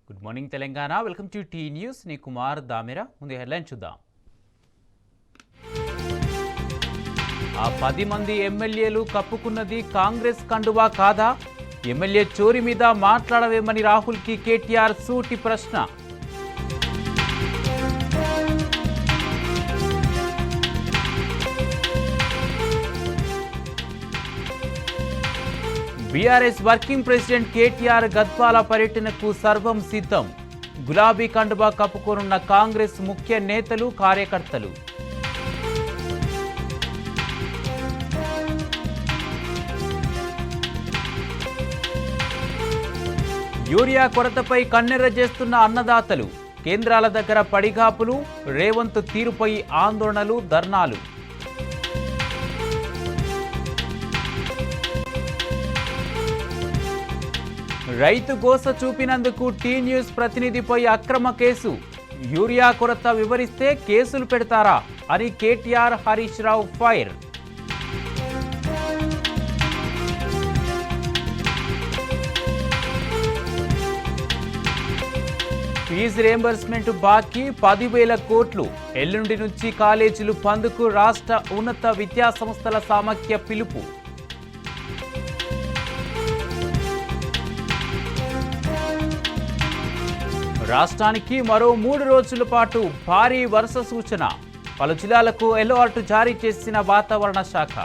Good morning Telangana. Welcome to T news. నీ కుమార్ దామెరా. ముందు headline చూద్దాం. ఆ 10 మంది ఎమ్మెల్యేలు కప్పుకున్నది కాంగ్రెస్ కండువా కాదా? ఎమ్మెల్యే చోరీ మీద మాట్లాడవేమని రాహుల్కి కేటీఆర్ సూటి ప్రశ్న. BRS working president KTR Gadwal పర్యటనకు సర్వం సిద్ధం. గులాబీ కండువా కప్పుకోనున్న కాంగ్రెస్ ముఖ్య నేతలు, కార్యకర్తలు. యూరియా కొరతపై కన్నెర్ర చేస్తున్న అన్నదాతలు. కేంద్రాల దగ్గర పడిగాపులు. రేవంత్ తీరుపై ఆందోళనలు, ధర్నాలు. రైతు గోస చూపినందుకు టీ న్యూస్ ప్రతినిధిపై అక్రమ కేసు. యూరియా కొరత వివరిస్తే కేసులు పెడతారా అని KTR, Harish Rao fire. Fee reimbursement బాకీ 10,000 కోట్లు. ఎల్లుండి నుంచి కాలేజీలు బంద్కు రాష్ట్ర ఉన్నత విద్యాసంస్థల సమాఖ్య పిలుపు. రాష్ట్రానికి మరో 3 రోజుల పాటు భారీ వర్ష సూచన. పలు జిల్లాలకు ఎల్లో అలర్ట్ జారీ చేసిన వాతావరణ శాఖ.